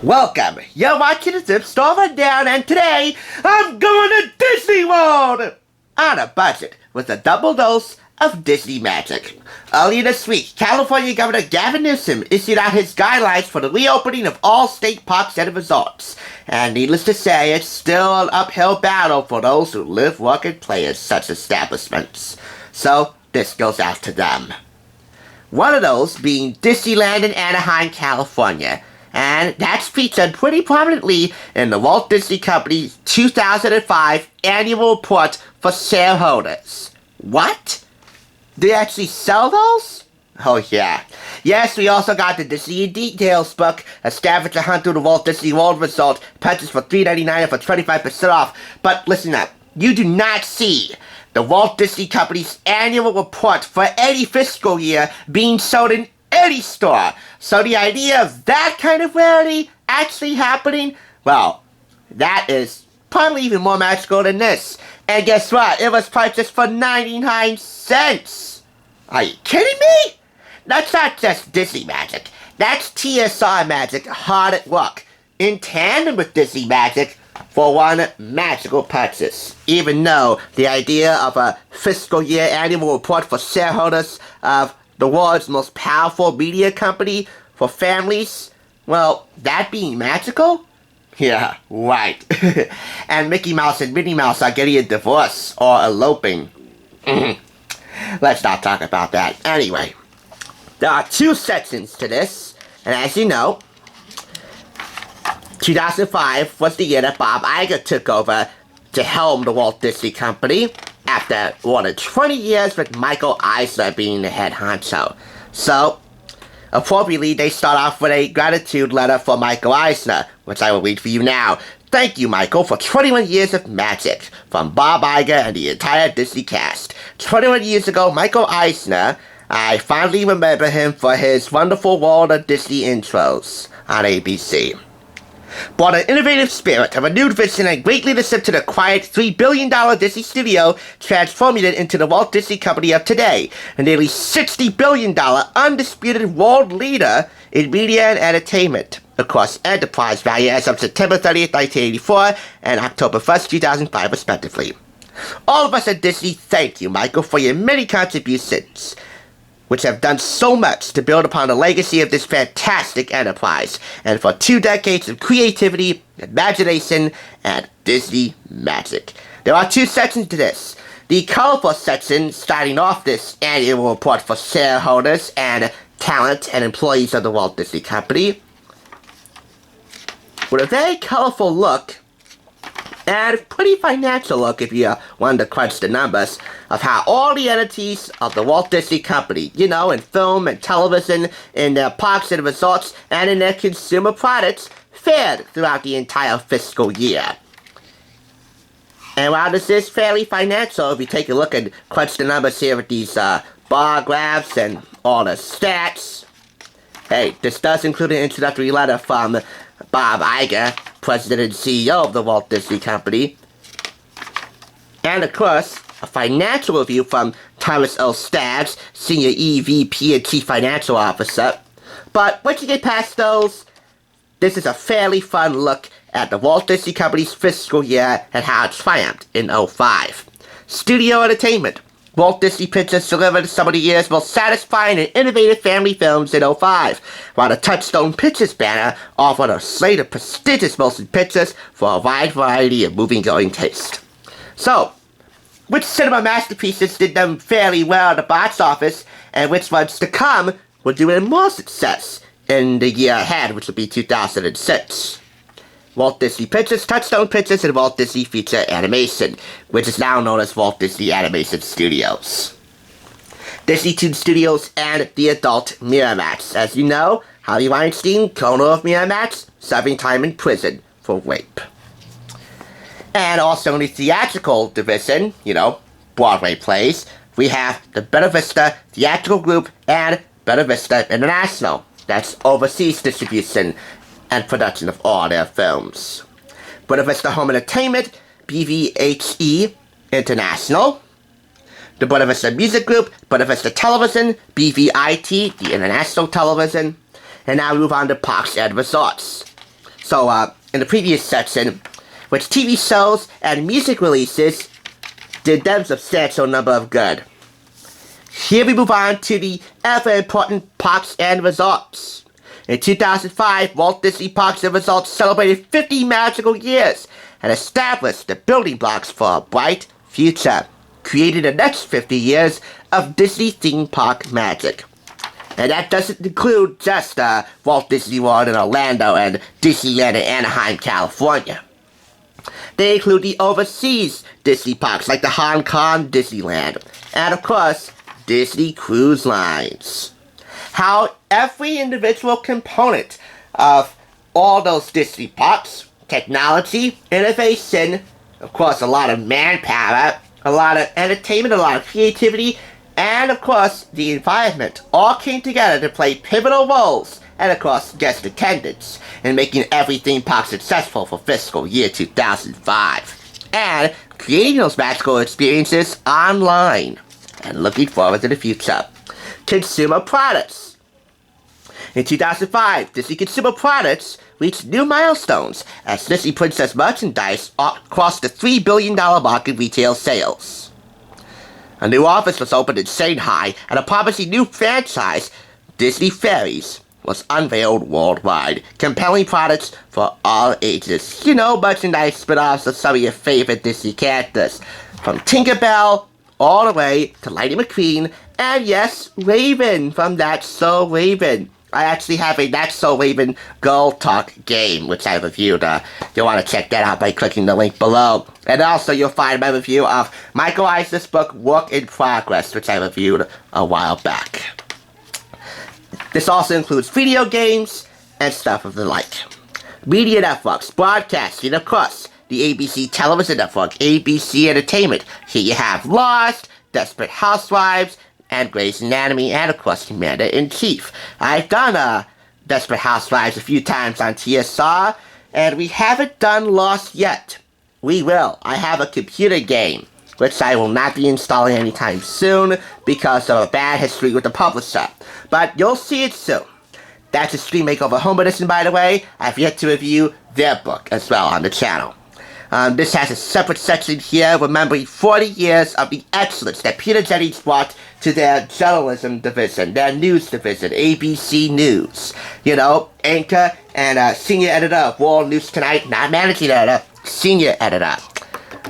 Welcome! You're watching the Thrift Store Rundown, and today I'm going to Disney World! On a budget with a double dose of Disney magic. Earlier this week, California Governor Gavin Newsom issued out his guidelines for the reopening of all state parks and resorts. And needless to say, it's still an uphill battle for those who live, work, and play at such establishments. So, this goes out to them. One of those being Disneyland in Anaheim, California. And that's featured pretty prominently in the Walt Disney Company's 2005 annual report for shareholders. What? They actually sell those? Oh yeah. Yes, we also got the Disney in Details book, a scavenger hunt through the Walt Disney World resort, purchased for $3.99 and for 25% off. But listen up, you do not see the Walt Disney Company's annual report for any fiscal year being sold in any store. So the idea of that kind of rarity actually happening, well, that is probably even more magical than this. And guess what? It was purchased for 99 cents. Are you kidding me? That's not just Disney magic. That's TSR magic hard at work, in tandem with Disney magic, for one magical purchase. Even though the idea of a fiscal year annual report for shareholders of the world's most powerful media company for families, well, that being magical? Yeah, right. And Mickey Mouse and Minnie Mouse are getting a divorce or eloping. Let's not talk about that. Anyway, there are two sections to this, and as you know, 2005 was the year that Bob Iger took over to helm the Walt Disney Company, after more than 20 years with Michael Eisner being the head honcho. So, appropriately, they start off with a gratitude letter for Michael Eisner, which I will read for you now. Thank you, Michael, for 21 years of magic, from Bob Iger and the entire Disney cast. 21 years ago, Michael Eisner, I fondly remember him for his wonderful World of Disney intros on ABC. Brought an innovative spirit, a renewed vision, and great leadership to the quiet $3 billion Disney studio, transforming it into the Walt Disney Company of today, a nearly $60 billion undisputed world leader in media and entertainment, across enterprise value as of September 30th, 1984, and October 1st, 2005, respectively. All of us at Disney thank you, Michael, for your many contributions, which have done so much to build upon the legacy of this fantastic enterprise, and for 2 decades of creativity, imagination, and Disney magic. There are 2 sections to this. The colorful section, starting off this annual report for shareholders and talent and employees of the Walt Disney Company, with a very colorful look, and pretty financial look if you wanted to crunch the numbers, of how all the entities of the Walt Disney Company, you know, in film and television, in their parks and resorts, and in their consumer products, fared throughout the entire fiscal year. And while this is fairly financial, if you take a look and crunch the numbers here with these bar graphs and all the stats, hey, this does include an introductory letter from Bob Iger, President and CEO of the Walt Disney Company, and of course, a financial review from Thomas L. Staggs, Senior EVP and Chief Financial Officer. But once you get past those, this is a fairly fun look at the Walt Disney Company's fiscal year and how it triumphed in '05. Studio entertainment. Walt Disney Pictures delivered some of the year's most satisfying and innovative family films in '05, while the Touchstone Pictures banner offered a slate of prestigious motion pictures for a wide variety of movie-going taste. So, which cinema masterpieces did them fairly well at the box office, and which ones to come will do even more success in the year ahead, which will be 2006? Walt Disney Pictures, Touchstone Pictures, and Walt Disney Feature Animation, which is now known as Walt Disney Animation Studios. Disney Toon Studios and the adult Miramax. As you know, Harvey Weinstein, co-owner of Miramax, serving time in prison for rape. And also in the theatrical division, you know, Broadway plays, we have the Bella Vista Theatrical Group and Bella Vista International. That's overseas distribution and production of all their films. Buena Vista Home Entertainment, BVHE International. The Buena Vista Music Group, Buena Vista Television, BVIT, the International Television. And now we move on to Parks and Resorts. So, in the previous section, which TV shows and music releases did them substantial number of good. Here we move on to the ever-important parks and resorts. In 2005, Walt Disney Parks and Resorts celebrated 50 magical years and established the building blocks for a bright future, creating the next 50 years of Disney theme park magic. And that doesn't include just Walt Disney World in Orlando and Disneyland in Anaheim, California. They include the overseas Disney parks like the Hong Kong Disneyland, and of course, Disney Cruise Lines. How every individual component of all those Disney parks, technology, innovation, of course a lot of manpower, a lot of entertainment, a lot of creativity, and of course the environment all came together to play pivotal roles, and of course guest attendance, in making every theme park successful for fiscal year 2005, and creating those magical experiences online, and looking forward to the future. Consumer products. In 2005, Disney Consumer Products reached new milestones as Disney Princess merchandise crossed the $3 billion mark in retail sales. A new office was opened in Shanghai, and a promising new franchise, Disney Fairies, was unveiled worldwide, compelling products for all ages. You know, merchandise spin-offs of some of your favorite Disney characters, from Tinkerbell all the way to Lightning McQueen, and yes, Raven from That's So Raven. I actually have a That's So Raven Girl Talk game, which I reviewed. You'll want to check that out by clicking the link below. And also, you'll find my review of Michael Eisner's book, Work in Progress, which I reviewed a while back. This also includes video games and stuff of the like. Media networks, broadcasting, of course, the ABC Television Network, ABC Entertainment. Here you have Lost, Desperate Housewives, and Grey's Anatomy, and of course Commander-in-Chief. I've done Desperate Housewives a few times on TSR, and we haven't done Lost yet. We will. I have a computer game, which I will not be installing anytime soon because of a bad history with the publisher. But you'll see it soon. That's a Stream Makeover Home Edition, by the way. I've yet to review their book as well on the channel. This has a separate section here remembering 40 years of the excellence that Peter Jennings brought to their journalism division, their news division, ABC News. You know, anchor and senior editor of World News Tonight, not managing editor, senior editor.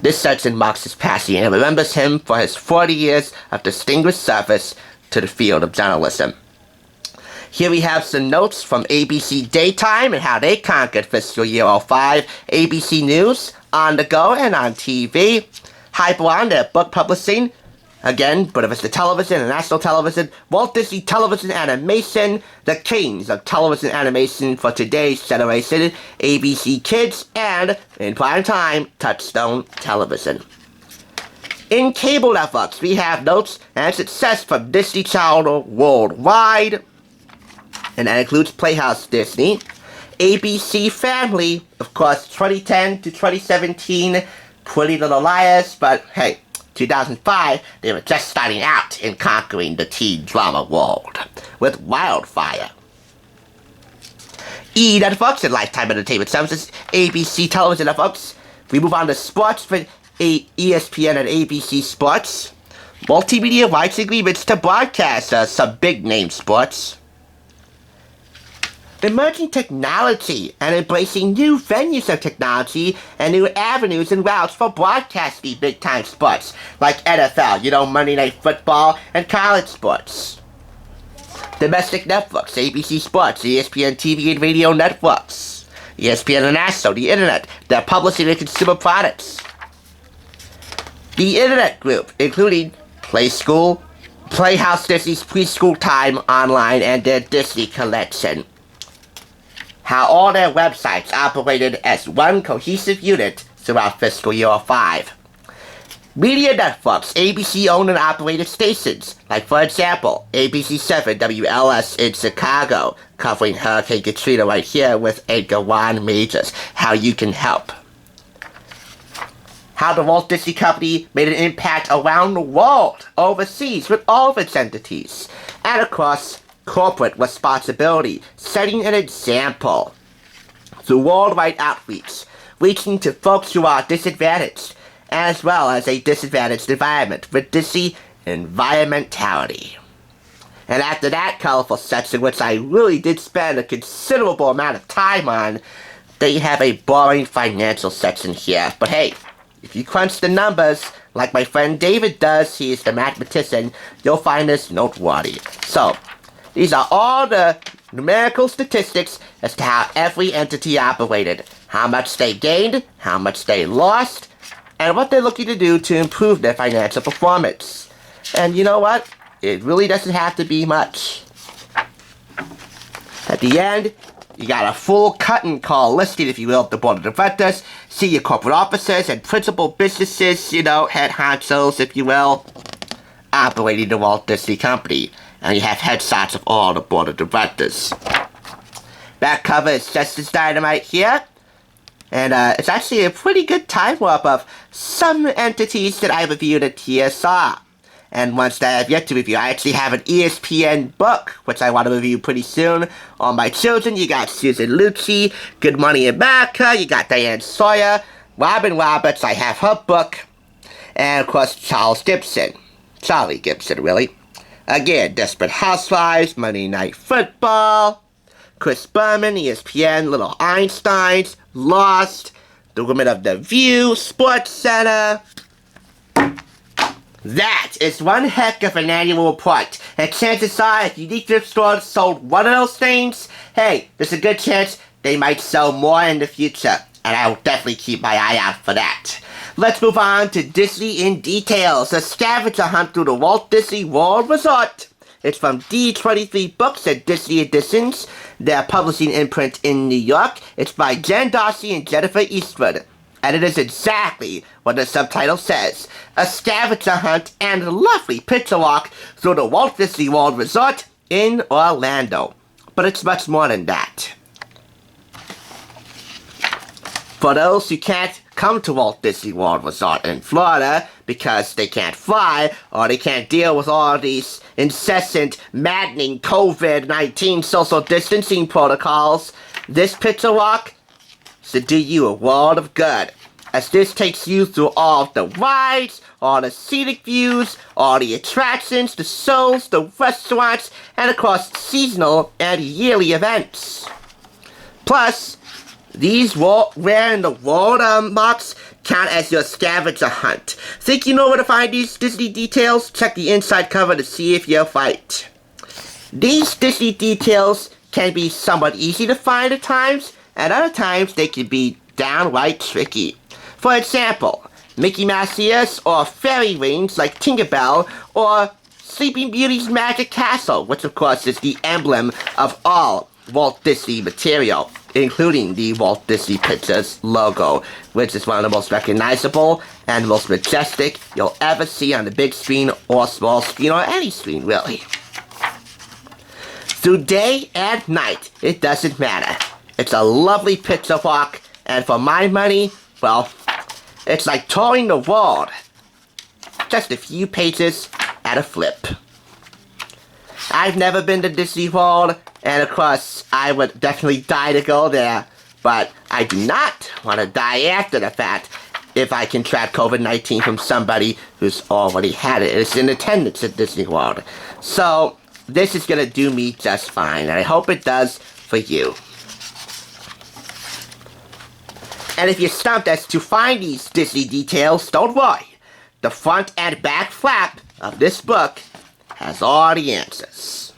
This section marks his passing and remembers him for his 40 years of distinguished service to the field of journalism. Here we have some notes from ABC Daytime and how they conquered fiscal year 05, ABC News, on the go and on TV, Hyper on their book publishing, again, Buena Vista Television and National Television, Walt Disney Television Animation, the kings of television animation for today's generation, ABC Kids, and, in prime time, Touchstone Television. In cable networks, we have notes and success from Disney Channel worldwide, and that includes Playhouse Disney, ABC Family, of course, 2010 to 2017, Pretty Little Liars, but hey, 2005, they were just starting out in conquering the teen drama world with Wildfire. E! Networks and Lifetime Entertainment Services, ABC Television Networks. We move on to sports for ESPN and ABC Sports. Multimedia rights agreements to broadcast some big-name sports. Emerging technology and embracing new venues of technology and new avenues and routes for broadcasting big-time sports, like NFL, you know, Monday Night Football, and college sports. Domestic networks, ABC Sports, ESPN TV and radio networks, ESPN International, the Internet, they're publishing and consumer products. The Internet Group, including Playhouse Disney's Preschool Time Online and their Disney Collection. How all their websites operated as one cohesive unit throughout fiscal year 05. Media networks, ABC-owned and operated stations, like for example, ABC7 WLS in Chicago, covering Hurricane Katrina right here with anchor Juan Majors, how you can help. How the Walt Disney Company made an impact around the world, overseas, with all of its entities. And of course, corporate responsibility, setting an example. through worldwide outreach, reaching to folks who are disadvantaged, as well as a disadvantaged environment with Disney environmentality. And after that colorful section, which I really did spend a considerable amount of time on, they have a boring financial section here. But hey, if you crunch the numbers, like my friend David does, he is the mathematician, you'll find this noteworthy. So, these are all the numerical statistics as to how every entity operated, how much they gained, how much they lost, and what they're looking to do to improve their financial performance. And you know what? It really doesn't have to be much. At the end, you got a full cut and call listing, if you will, of the board of directors, senior corporate officers, and principal businesses, head honchos, if you will, operating the Walt Disney Company. And you have headshots of all the board of directors. Back cover is just as dynamite here. And it's actually a pretty good time warp of some entities that I reviewed at TSR. And ones that I have yet to review. I actually have an ESPN book, which I want to review pretty soon. On my children, you got Susan Lucci, Good Money America, you got Diane Sawyer, Robin Roberts, I have her book, and of course Charlie Gibson, really. Again, Desperate Housewives, Monday Night Football, Chris Berman, ESPN, Little Einsteins, Lost, The Women of the View, Sports Center. That is one heck of an annual report, and chances are if unique thrift stores sold one of those things, hey, there's a good chance they might sell more in the future, and I will definitely keep my eye out for that. Let's move on to Disney in Details, a scavenger hunt through the Walt Disney World Resort. It's from D23 Books and Disney Editions, their publishing imprint in New York. It's by Jen Darcy and Jennifer Eastwood. And it is exactly what the subtitle says, a scavenger hunt and a lovely picture walk through the Walt Disney World Resort in Orlando. But it's much more than that. For those who can't come to Walt Disney World Resort in Florida because they can't fly or they can't deal with all these incessant, maddening COVID-19 social distancing protocols, this picture walk to do you a world of good, as this takes you through all of the rides, all the scenic views, all the attractions, the shows, the restaurants, and of course seasonal and yearly events. Plus, these rare in the world marks count as your scavenger hunt. Think you know where to find these Disney details? Check the inside cover to see if you're right. These Disney details can be somewhat easy to find at times, and other times they can be downright tricky. For example, Mickey Mouse ears or fairy rings like Tinkerbell or Sleeping Beauty's Magic Castle, which of course is the emblem of all Walt Disney material, including the Walt Disney Pictures logo, which is one of the most recognizable and most majestic you'll ever see on the big screen or small screen or any screen, really. Through day and night, it doesn't matter. It's a lovely picture walk, and for my money, well, it's like touring the world. Just a few pages at a flip. I've never been to Disney World, and of course, I would definitely die to go there, but I do not want to die after the fact if I contract COVID-19 from somebody who's already had it. It's in attendance at Disney World. So, this is going to do me just fine, and I hope it does for you. And if you're stumped as to find these Disney details, don't worry. The front and back flap of this book has all the answers.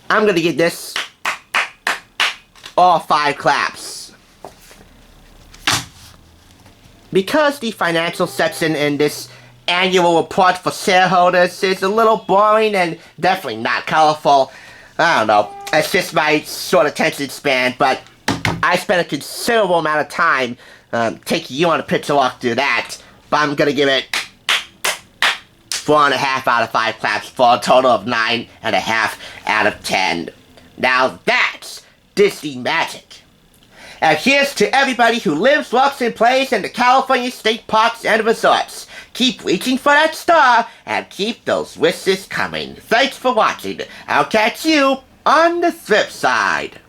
I'm going to give this all 5 claps. Because the financial section in this annual report for shareholders is a little boring and definitely not colorful, I don't know, it's just my short attention span, but I spent a considerable amount of time taking you on a picture walk through that, but I'm going to give it 4.5 out of 5 claps for a total of 9.5 out of 10. Now that's Disney magic. And here's to everybody who lives, works, and plays in the California state parks and resorts. Keep reaching for that star and keep those wishes coming. Thanks for watching. I'll catch you on the thrift side.